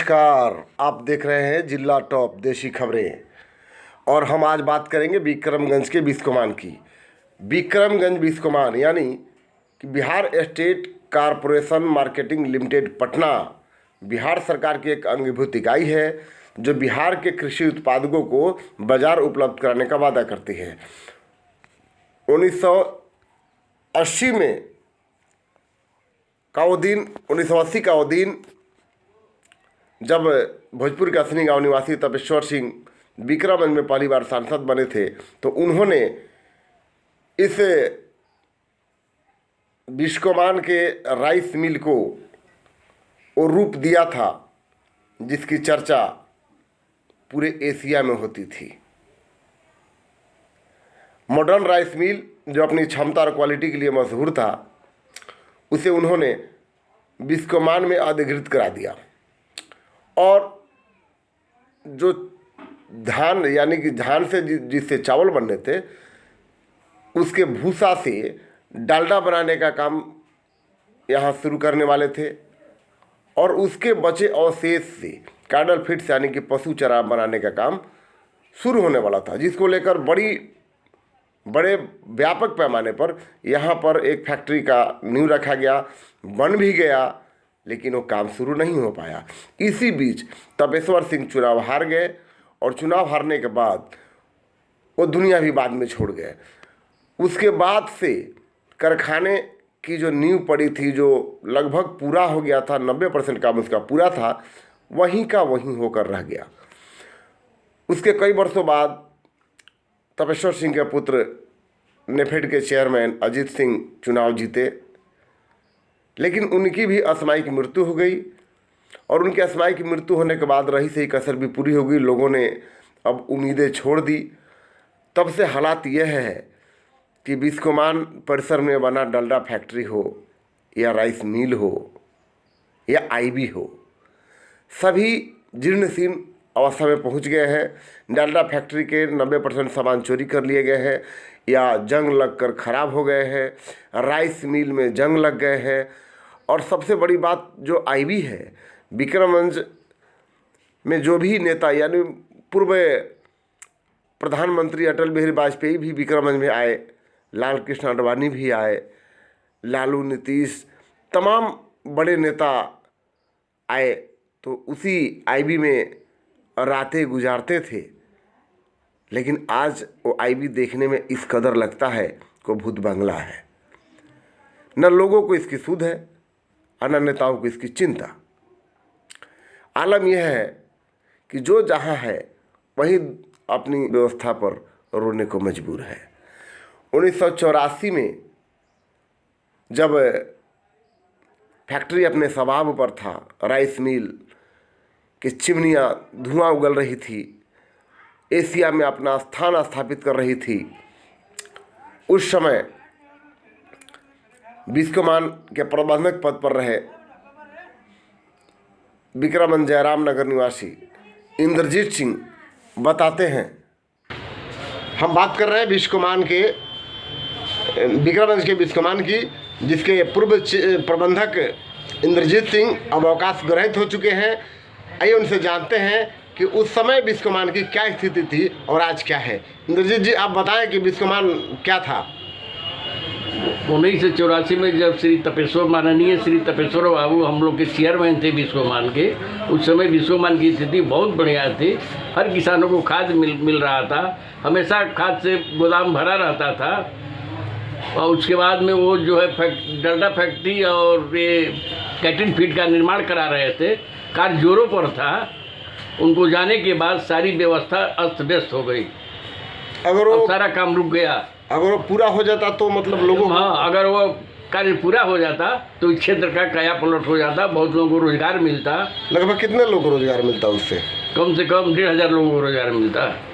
नमस्कार, आप देख रहे हैं जिला टॉप देशी खबरें। और हम आज बात करेंगे विक्रमगंज के बिस्कोमान की। विक्रमगंज बिस्कोमान यानी कि Bihar state corporation marketing limited Patna Bihar सरकार की एक अंगीभूत इकाई है जो बिहार के कृषि उत्पादकों को बाजार उपलब्ध कराने का वादा करती है। 1980 का वो दिन जब भोजपुर के असनी गांव निवासी तपेश्वर सिंह विक्रमगंज में पहली बार सांसद बने थे तो उन्होंने इस बिस्कोमान के राइस मिल को वो रूप दिया था जिसकी चर्चा पूरे एशिया में होती थी। मॉडर्न राइस मिल जो अपनी क्षमता और क्वालिटी के लिए मशहूर था, उसे उन्होंने बिस्कोमान में अधिग्रहित करा दिया और जो धान यानी कि धान से जिससे चावल बनने थे उसके भूसा से डालडा बनाने का काम यहाँ शुरू करने वाले थे और उसके बचे अवशेष से कैटल फीड्स यानी कि पशु चारा बनाने का काम शुरू होने वाला था, जिसको लेकर बड़े व्यापक पैमाने पर यहाँ पर एक फैक्ट्री का नींव रखा गया, बन भी गया, लेकिन वो काम शुरू नहीं हो पाया। इसी बीच तपेश्वर सिंह चुनाव हार गए और चुनाव हारने के बाद वो दुनिया भी बाद में छोड़ गए। उसके बाद से कारखाने की जो नींव पड़ी थी, जो लगभग पूरा हो गया था, 90% काम उसका पूरा था, वहीं का वहीं होकर रह गया। उसके कई वर्षों बाद तपेश्वर सिंह के पुत्र नेफेड के चेयरमैन अजीत सिंह चुनाव जीते, लेकिन उनकी भी असामयिक मृत्यु हो गई और उनकी असामयिक मृत्यु होने के बाद रही सही कसर भी पूरी हो गई। लोगों ने अब उम्मीदें छोड़ दी। तब से हालात यह है कि बिस्कोमान परिसर में बना डालडा फैक्ट्री हो या राइस मिल हो या आईबी हो, सभी जीर्णशीर्ण अवस्था में पहुंच गए हैं। डालडा फैक्ट्री के 90% सामान चोरी कर लिए गए हैं या जंग लगकर ख़राब हो गए हैं। राइस मिल में जंग लग गए हैं और सबसे बड़ी बात जो आईबी है, विक्रमगंज में जो भी नेता यानी पूर्व प्रधानमंत्री अटल बिहारी वाजपेयी भी विक्रमगंज में आए, लाल कृष्ण आडवाणी भी आए, लालू, नीतीश, तमाम बड़े नेता आए तो उसी आईबी में रातें गुजारते थे। लेकिन आज वो आईबी देखने में इस कदर लगता है को भूत बंगला है। न लोगों को इसकी सुध है और न नेताओं को इसकी चिंता। आलम यह है कि जो जहाँ है वही अपनी व्यवस्था पर रोने को मजबूर है। 1984 में जब फैक्ट्री अपने शबाब पर था, राइस मिल की चिमनियाँ धुआं उगल रही थी, एशिया में अपना स्थान स्थापित कर रही थी, उस समय बिस्कोमान के प्रबंधक पद पर रहे विक्रमगंज जयराम नगर निवासी इंद्रजीत सिंह बताते हैं। हम बात कर रहे हैं बिस्कोमान के, विक्रमगंज के बिस्कोमान की, जिसके पूर्व प्रबंधक इंद्रजीत सिंह अब अवकाश ग्रहित हो चुके हैं। आइए उनसे जानते हैं कि उस समय बिस्कोमान की क्या स्थिति थी और आज क्या है। इंद्रजीत जी, आप बताएं कि बिस्कोमान क्या था। 1984 में जब माननीय श्री तपेश्वर बाबू हम लोग के चेयरमैन थे बिस्कोमान के, उस समय बिस्कोमान की स्थिति बहुत बढ़िया थी। हर किसानों को खाद मिल रहा था, हमेशा खाद से गोदाम भरा रहता था। और उसके बाद में वो जो है डालडा फैक्ट्री और ये कैटल फीड का निर्माण करा रहे थे, कार्य जोरों पर था। उनको जाने के बाद सारी व्यवस्था अस्त व्यस्त हो गई, अगर वो सारा काम रुक गया। अगर वो पूरा हो जाता तो मतलब लोगों, हाँ, अगर वो कार्य पूरा हो जाता तो इस क्षेत्र का काया पलट हो जाता, बहुत लोगों को रोजगार मिलता। लगभग कितने लोगों को रोजगार मिलता उससे? कम से कम 1500 लोगों को रोजगार मिलता।